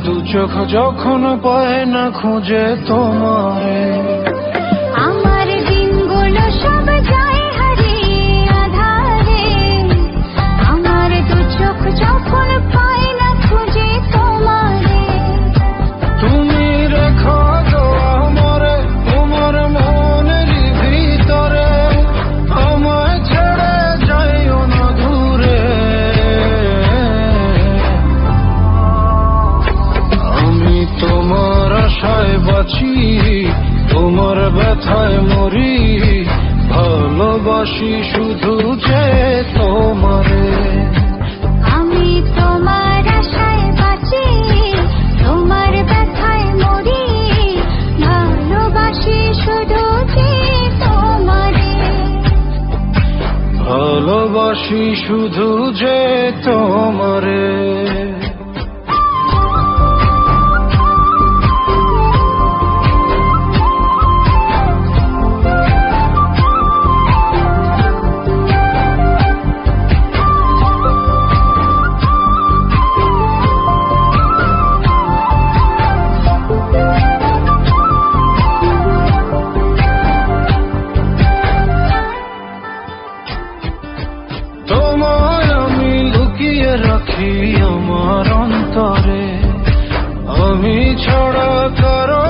দু চোখ যখন পায় না খুঁজে তোমারে, আমার দিনগুলো সব যায় হারিয়ে আধারে। আমার দু চোখ যখন পায় না খুঁজে তোমারে, তুমি রেখো গো আমারে তোমার মনের ভিতরে, আমায় ছেড়ে যাইও না দূরে। আমি তোমার আশায় বাঁচি, তোমার ব্যথায় মরি, ভালোবাসি শুধু যে তোমারে। আমি তোমার আশায় বাঁচি, তোমার ব্যথায় মরি, ভালোবাসি শুধু যে তোমারে। ভালোবাসি শুধু যে তোমারে। তোমায় আমি লুকিয়ে রাখি আমার অন্তরে, আমি ছাড়া কারো